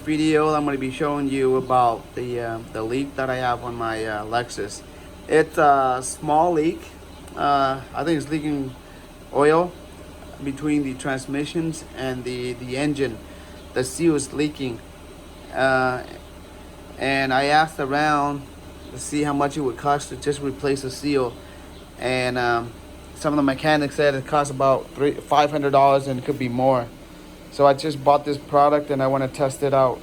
video, I'm going to be showing you about the leak that I have on my Lexus. It's a small leak. I think it's leaking oil between the transmissions and the engine. The seal is leaking. And I asked around to see how much it would cost to just replace the seal. And some of the mechanics said it costs about $500 and it could be more. So I just bought this product and I want to test it out.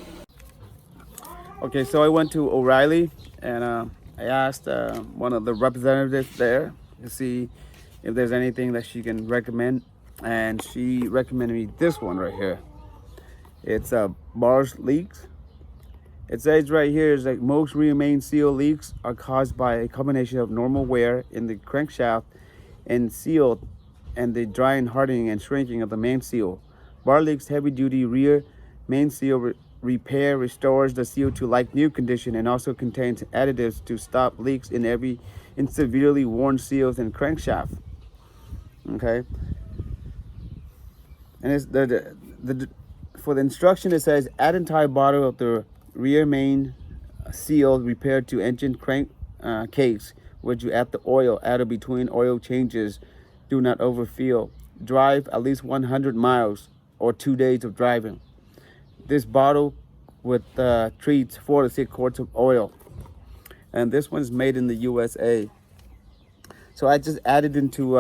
Okay, so I went to O'Reilly and I asked one of the representatives there to see if there's anything that she can recommend. And she recommended me this one right here. It's bars leaks. It says right here is like most rear main seal leaks are caused by a combination of normal wear in the crankshaft and seal and the drying, hardening, and shrinking of the main seal. Bar leaks heavy duty rear main seal repair restores the seal to like new condition and also contains additives to stop leaks in severely worn seals and crankshaft. Okay. And it's for the instruction it says add entire bottle of the rear main seal repaired to engine crank case, which you add the oil added between oil changes. Do not overfill. Drive at least 100 miles or 2 days of driving. This bottle with treats 4 to 6 quarts of oil, and this one's made in the USA. So I just added into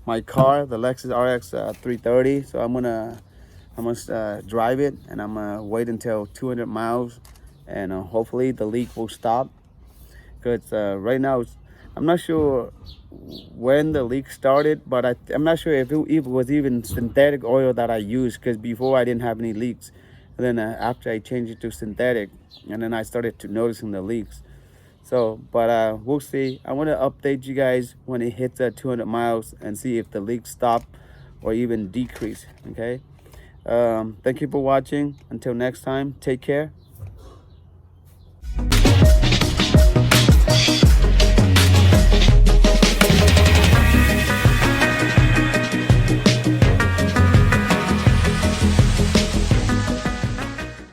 my car, the Lexus RX330. So I'm gonna drive it, and I'm gonna wait until 200 miles, and hopefully the leak will stop. Because right now I'm not sure when the leak started, but I'm not sure if it was even synthetic oil that I used, because before I didn't have any leaks. And then after I changed it to synthetic, and then I started to noticing the leaks. So, but we'll see. I want to update you guys when it hits 200 miles and see if the leaks stop or even decrease. Okay. Thank you for watching. Until next time, take care.